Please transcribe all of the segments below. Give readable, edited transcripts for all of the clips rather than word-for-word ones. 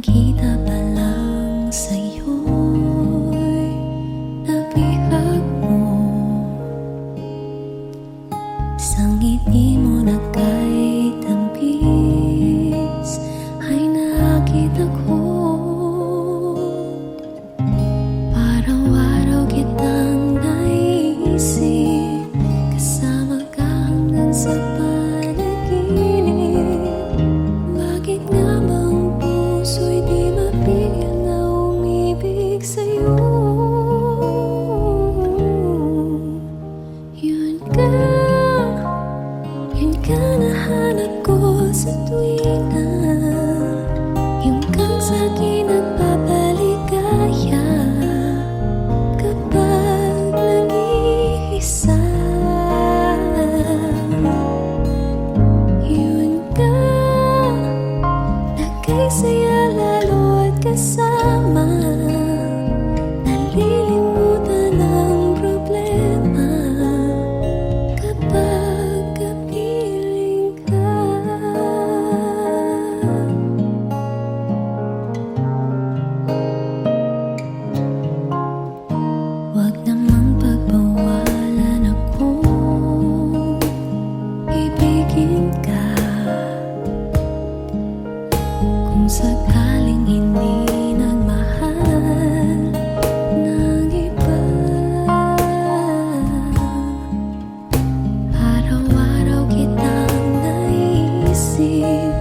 Nakikita pa lang sa'yo'y nabihag mo. Sa ngiti mo na kahit tampis ay nakita ko. Araw-araw kitang naisip, kasama ka hanggang sa panaginip. Bakit nga bang puso'y di mapigil na umibig sa'yo? Yun ka nahanap ko sa tuwina, yung kang sa'kin nagpapaligaya kapag nag-iisa. Yun ka, nagkasaya lalo at kasama, nalilimutan ang problema kapag kapiling ka. Huwag namang pagbawalan akong ibigin ka. Kung sakaling hindi nagmahal ng iba, araw-araw kitang naisip,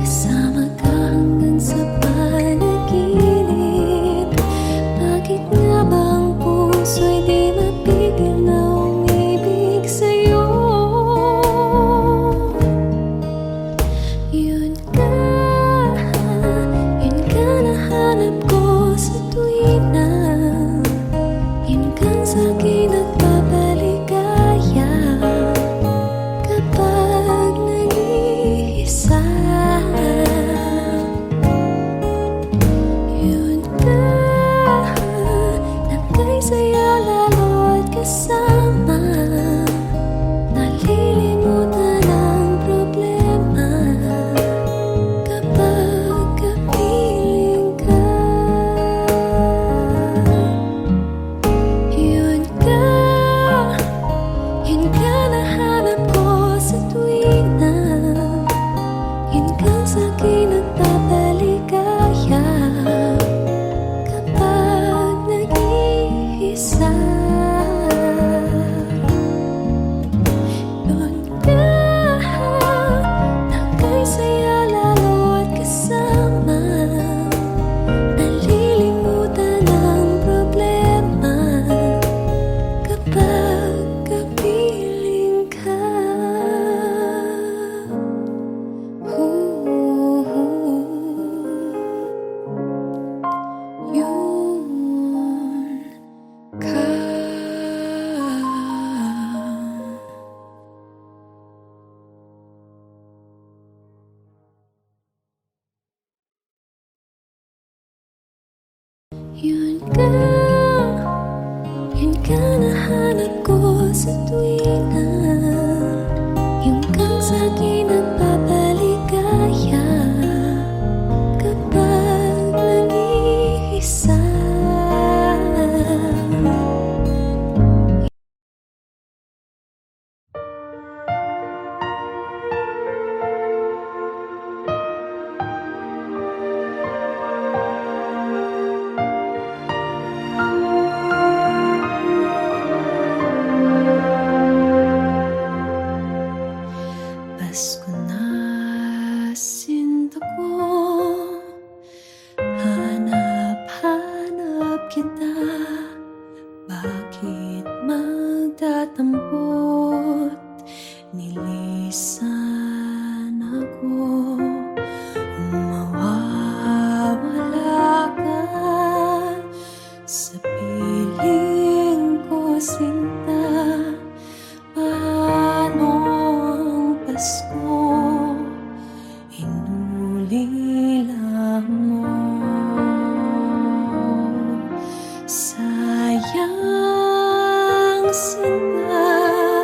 kasama ka hanggang sa panaginip. Bakit nga bang puso'y di mapigil na umibig sa'yo? Yun ka nahanap ko sa tuwina, yun kang sa'kin nagpapaligaya kapag nag-iisa. Yun ka, nagkasaya lalo at kasama, nalilimutan ang problema kapag kapiling ka. Yun ka nahanap ko sa tuwina, yun kang sa'kin nagpapaligaya kapag nag-iisa. Yun ka, nagkasaya lalo at kasama, nalilimutan ang problema kapag kapiling ka. Yun ka. Yun ka nahanap ko sa tuwina, yung kang sa'kin nagpapaligaya kapag nag-iisa. Pasko na sinta ko, hanap-hanap kita. Bakit magtatampot, nilisan ako, mawawala ka sa piling ko, sinta. Paano ang Pasko, inulila mo? Sayang, sinta,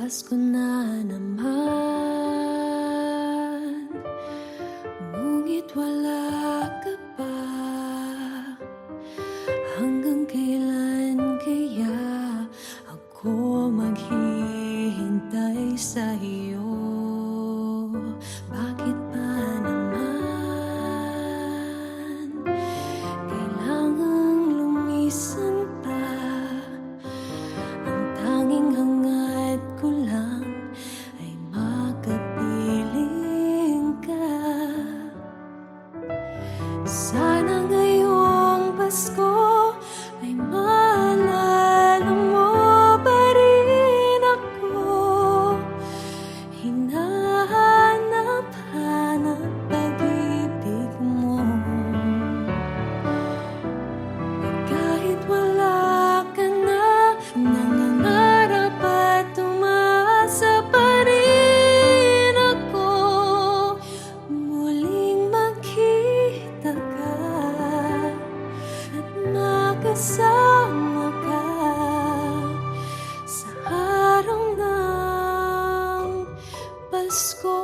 Pasko na naman, ngunit wala ka pa. Hanggang kailan kaya ako maghihintay sa iyo? Bakit pa naman kailangang lumisan pa? Ang tanging hangad ko lang ay makapiling ka. Sana ngayong Pasko ay maalala mo pa rin ako. Hinahanap-hanap pag-ibig mo. Kahit wala ka na, nangangarap at umasa pa rin ako. Muling makita ka at makasama ka sa araw ng Pasko.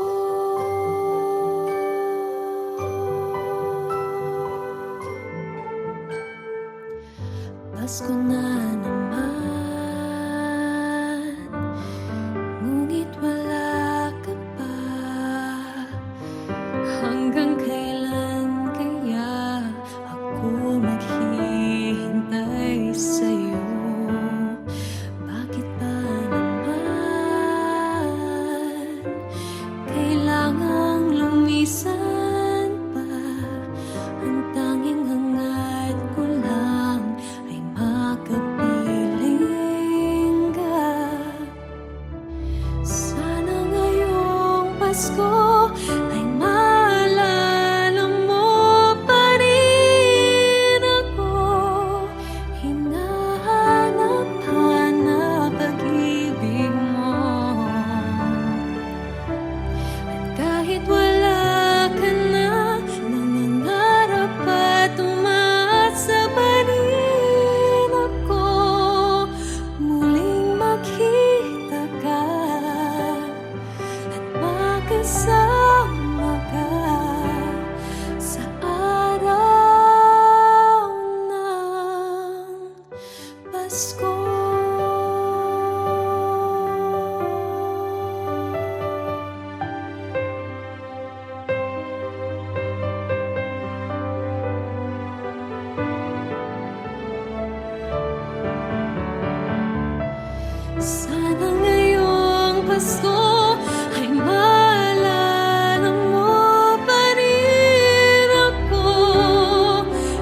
Pasko na naman, ngunit wala ka pa. Hanggang kailan kaya ako maghihintay sa'yo? Bakit pa naman kailangang lumisan pa? Ang tanging hangad ko lang ay makapiling ka. Sana ngayong Pasko ay maalala mo pa rin ako. Hinahanap-hanap pag-ibig mo. At kahit wala ka na, nangangarap at umasa pa rin ako. Muling makita ka at makasama ka sa araw ng Pasko. Sana ngayong Pasko ay maalala mo pa rin ako.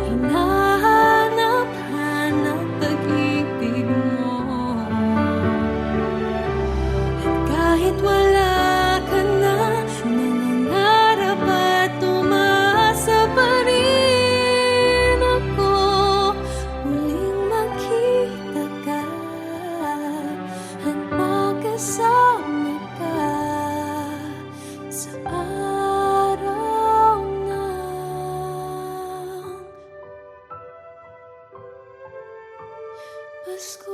Hinahanap-hanap pag-ibig mo. At kahit wala ka na, nangangarap at umasa pa rin ako. Muling makita ka at makasama ka sa araw ng Pasko.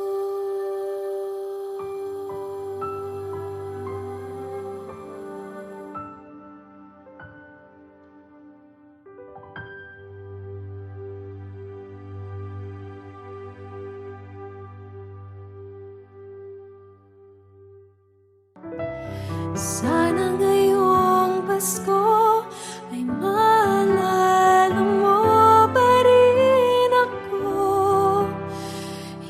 Sana ngayong Pasko ay maalala mo pa rin ako.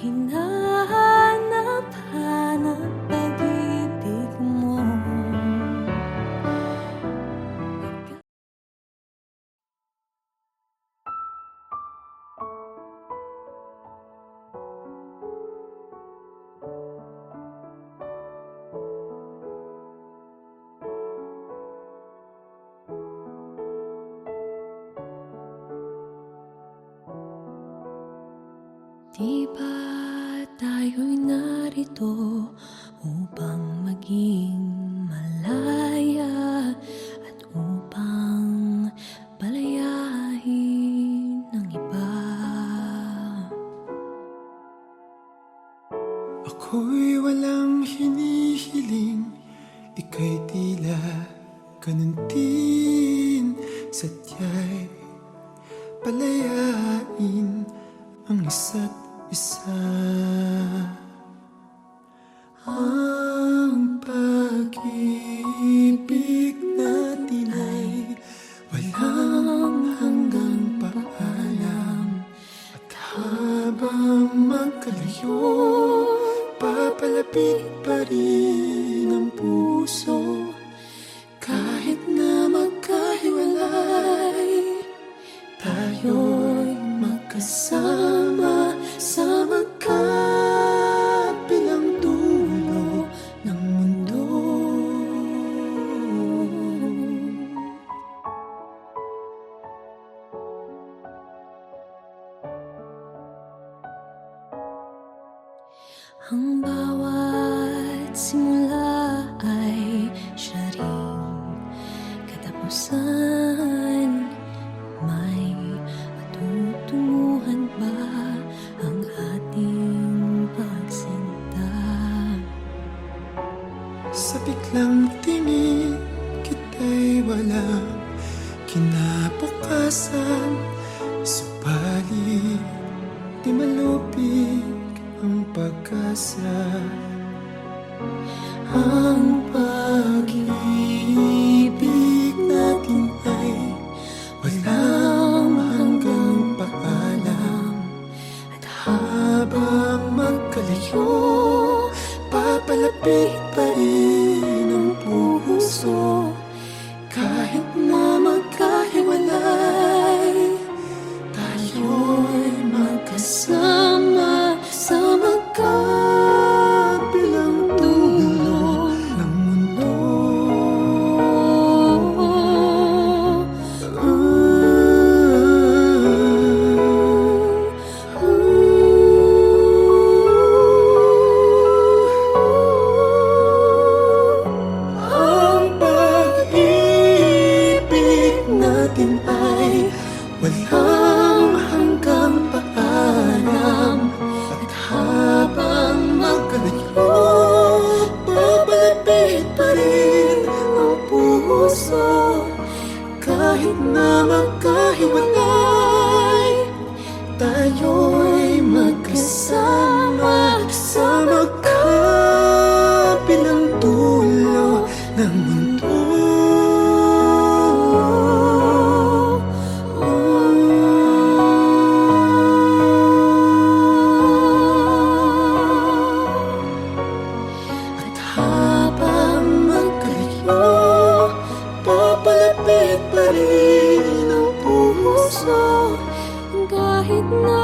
Hinahanap-hanap pag-ibig mo. Di ba tayo'y narito upang maging malaya at upang palayain ng iba? Ako'y walang hinihiling pala ganun din, sadya'y palayain ang isa't isa. Ang pag-ibig natin ay walang hanggang paalam, at habang magkalayo, papalapit pa rin ang puso. Kahit na magkahiwalay, tayo'y magkasama sa magkabilang dulo ng mundo. Ang bawat simula ay siya ring katapusan. May matutunguhan ba ang ating pagsinta? Sa biglang tingin kita'y walang kinabukasan, subalit di malupig ang pag-asa. Ang pag-ibig natin ay walang hanggang paalam, at habang magkalayo, papalapit pa rin ang puso. Kahit na magkahiwalay, tayo'y magkasama sa magkabilang dulo ng mundo. Ang pag-ibig natin ay walang hanggang paalam, at habang magkalayo, papalapit pa rin ang puso. Kahit na magkahiwalay, tayo'y magkasama sa magkabilang dulo ng mundo. At habang magkalayo, papalapit pa rin ang puso. Kahit na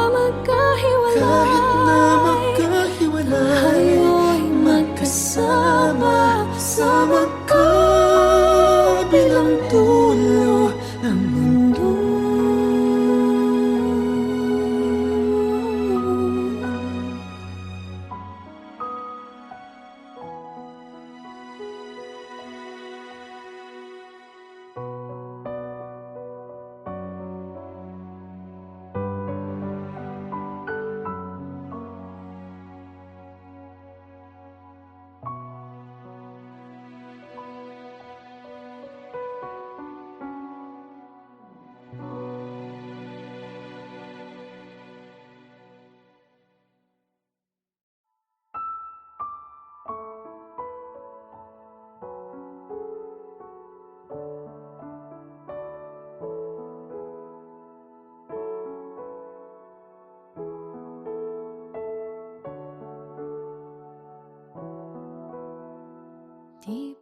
Kahit na magkahiwalay, magkahiwalay, tayo'y magkasama sa magkabilang dulo ng mundo. Deep.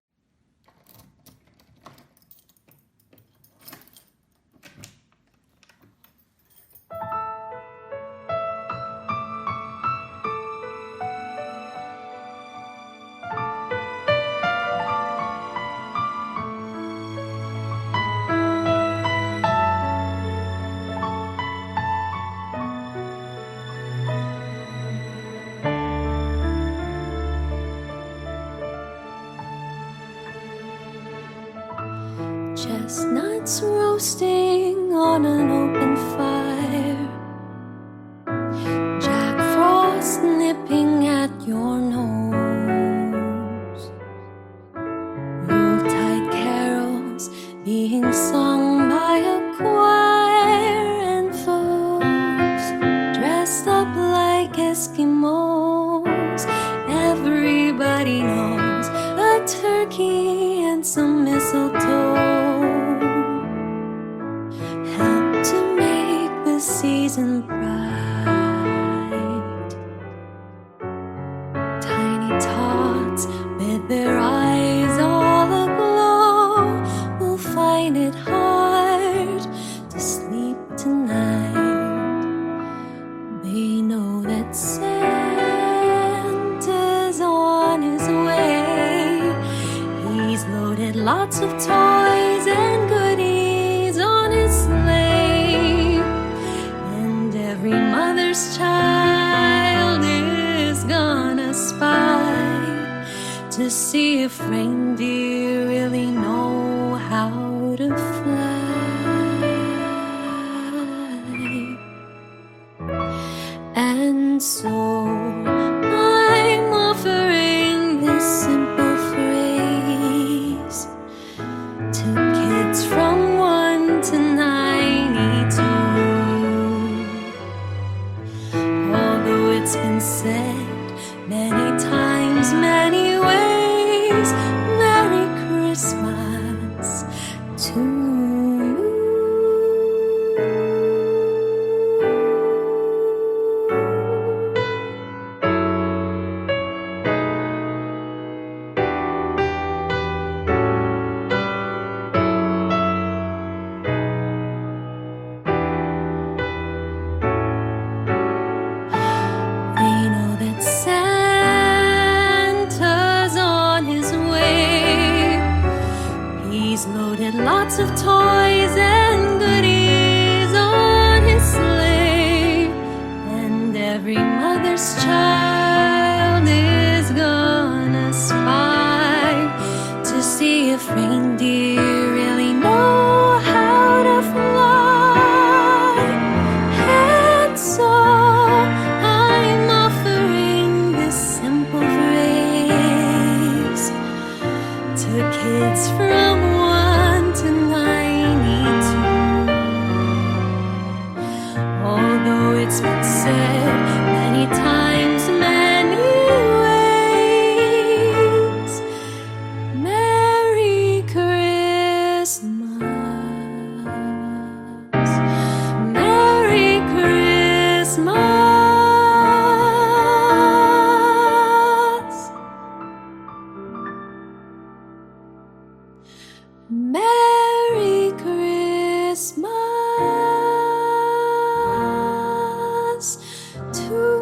Chestnuts roasting on an open fire, Jack Frost nipping at your nose, Yuletide mistletoe help to make the season bright. Tiny tots with their eyes all aglow will find it hard to sleep tonight. They know that Santa's on his way. He's loaded lots of toys and goodies on his sleigh, and every mother's child is gonna spy to see if reindeer really know how to fly. And so I'm offering this simple phrase to kids from 1 to 92. Although it's been said many times, many ways, Merry Christmas to you. They know that Santa's on his way. He's loaded lots of toys and goodies on his sleigh, and every mother's child is gonna spy to see if reindeer really know how to fly. And so I'm offering this simple phrase to kids from 1 to 92. Although it's been said many times, many ways, Merry Christmas, Merry Christmas, Merry Christmas to you.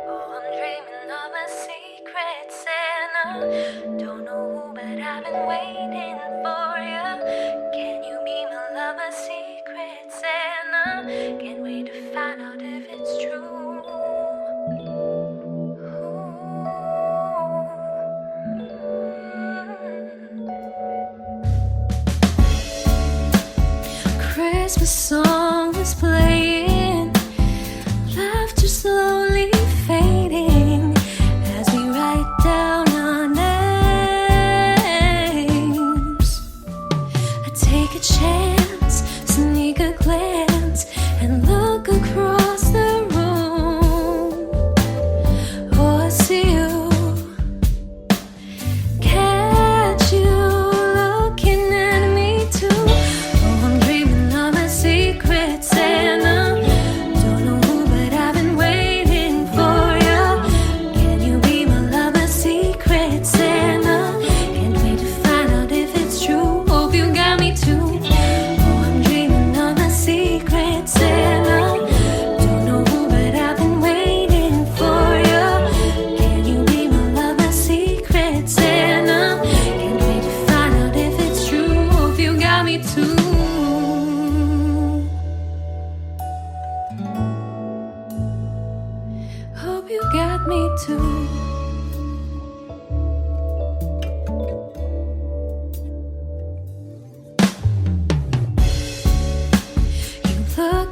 Oh, I'm dreaming of a secret Santa. Don't know who, but I've been waiting for you. Can you be my lover, secret Santa? Can't wait to find out if it's true. Christmas song is playing, laughter slowly fading as we write down our names. I take a chance, sneak a glance, and look across the room. Oh, I see you, catch you looking at me too. Oh, I'm dreaming of a secret Santa.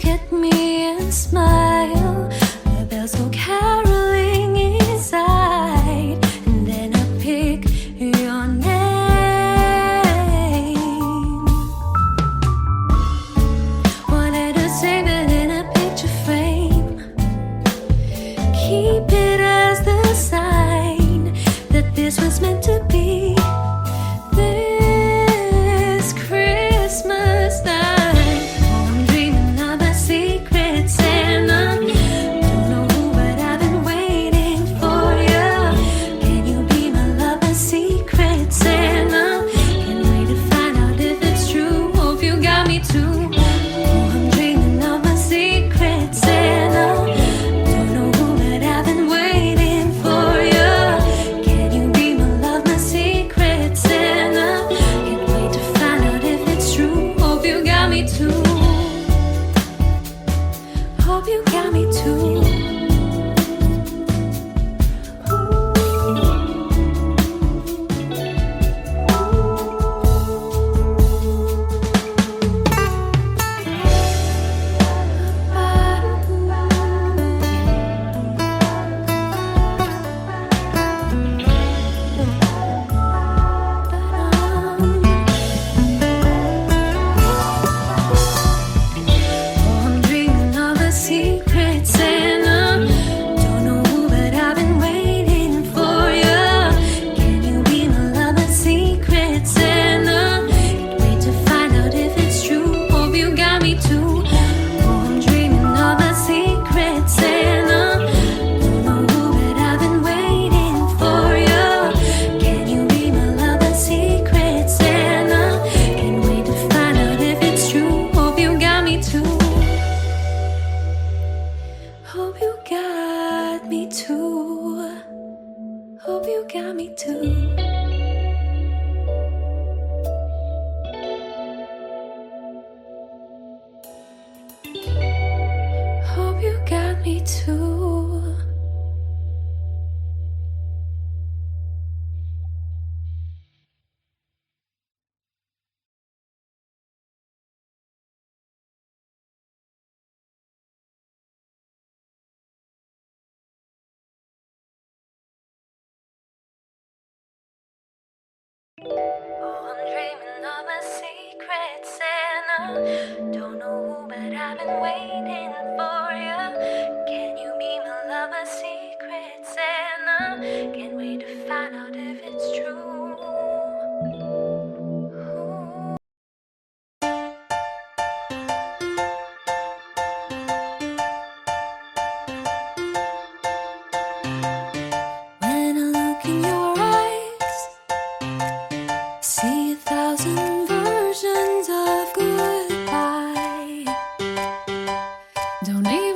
look at me and smile. The bells go caroling inside, and then I pick your name. Wanted to save it in a picture frame, keep it as the sign that this was meant to be. This Christmas night, I'm dreaming of a secret Santa. Don't know who, but I've been waiting for you. Can you be my love, a secret Santa? Can't wait to find out if it's true. Hope you got me too. Oh, I'm dreaming of a secret Santa. Don't know who, but I've been waiting for you. Can you be my love, my secret Santa? Can't wait to find out if it's true. Hope you got me too. Hope you got me too. I'm dreaming of a secret Santa. Don't know who, but I've been waiting for you. Can you be my love, a secret Santa? Can't wait to find out if it's true. Hope you got me too. Oh, I'm dreaming of a secret Santa. Don't know who, but I've been waiting for you. Can you be my love, a secret Santa? Can't wait to find out if it's true. Hope you got me too. Hope you got me too. Hope you got me too. Hope you got me too. Oh, I'm dreaming of a secret Santa. Don't know who, but I've been waiting for you. Can you be my love, a secret Santa? Can't wait to find out if it's true. When I look in your eyes, see 1,000 versions of goodbye. Don't need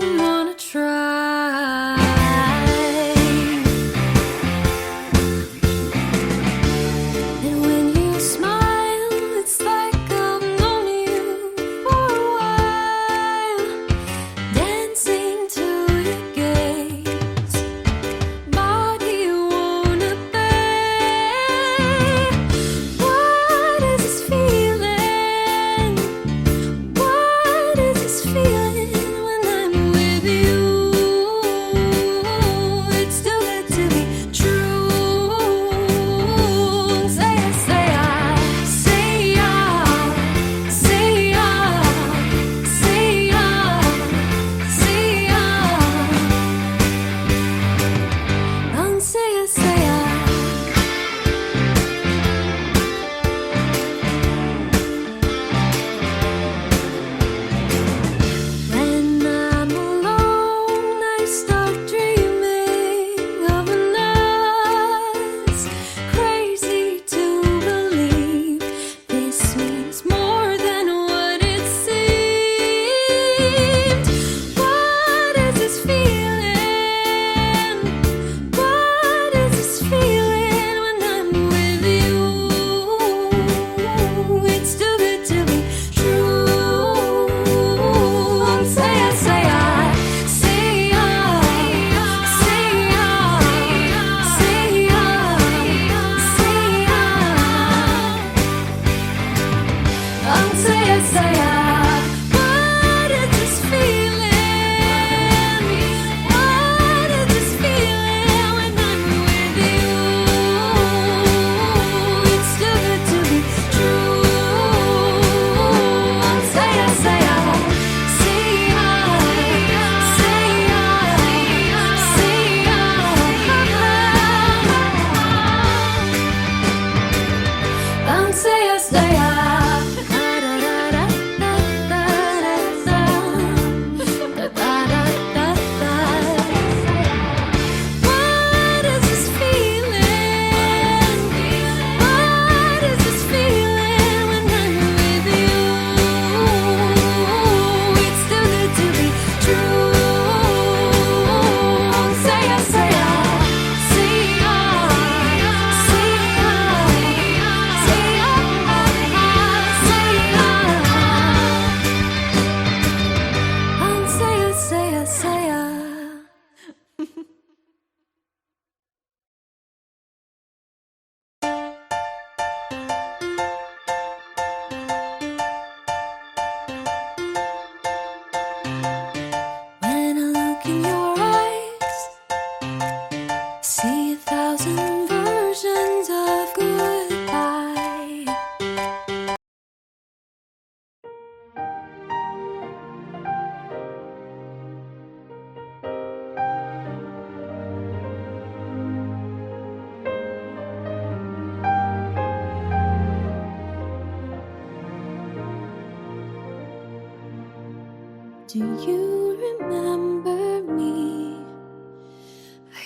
Do you remember me?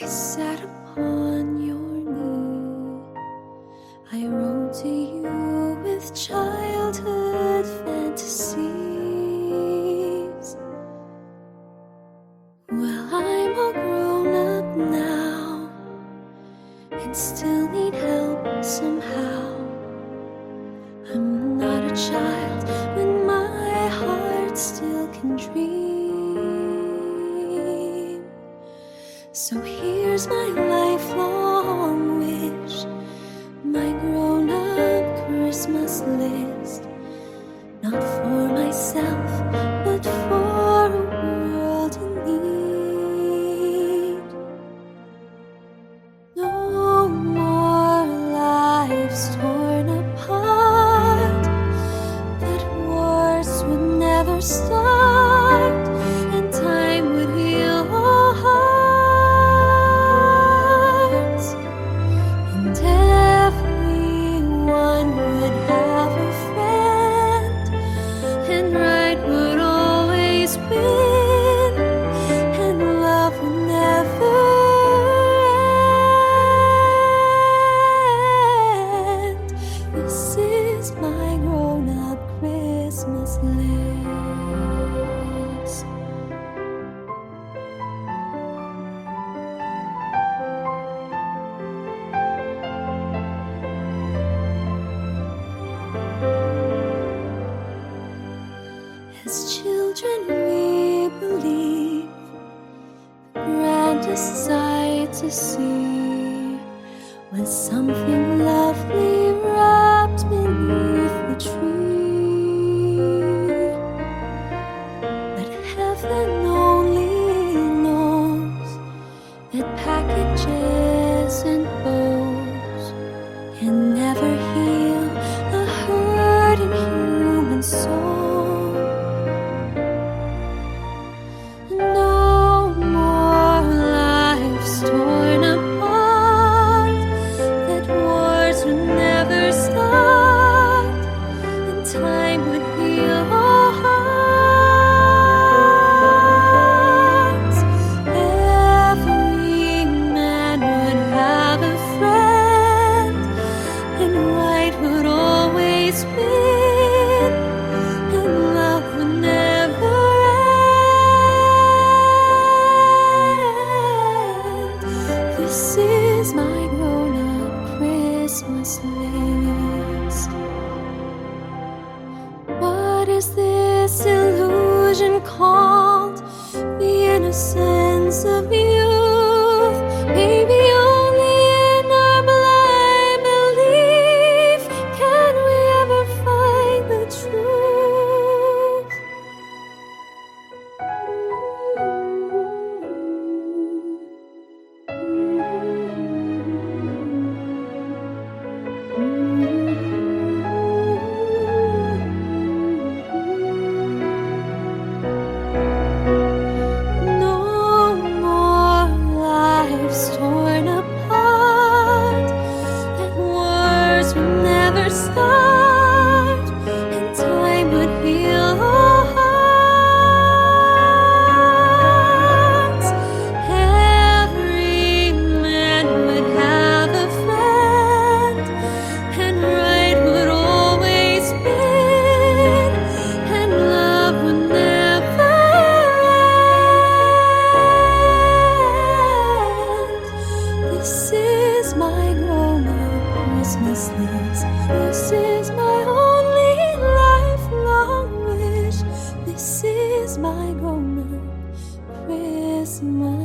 I sat upon your knee. I wrote to you with childhood fantasies. Well, I'm all grown up now and still need help somehow. I'm not a child, but my heart still can dream. So here's my lifelong wish, my grown-up Christmas list. Not for myself, but for a world in need. No more lives torn apart, that wars would never start, and time would heal all hearts, and everyone would have a friend, and right would always win, and love would never end. This is my grown-up Christmas list. As children we believe the grandest sight to see was something lovely wrapped beneath the tree. But heaven only knows that packages and bows can never heal a hurting human soul. No more lives torn apart, that wars would never start, and time would heal all hearts. Every man would have a friend, and right would always win, and love would never end. This is my grown-up Christmas list. What is this illusion called? The innocence of youth. Maybe only in our blind belief can we ever find the truth. No more lives torn apart, that wars would never start, and time would heal all hearts. Every man would have a friend, and right would always win, and love would never end. This is my grown-up Christmas list. This is my only lifelong wish. This is my grown-up Christmas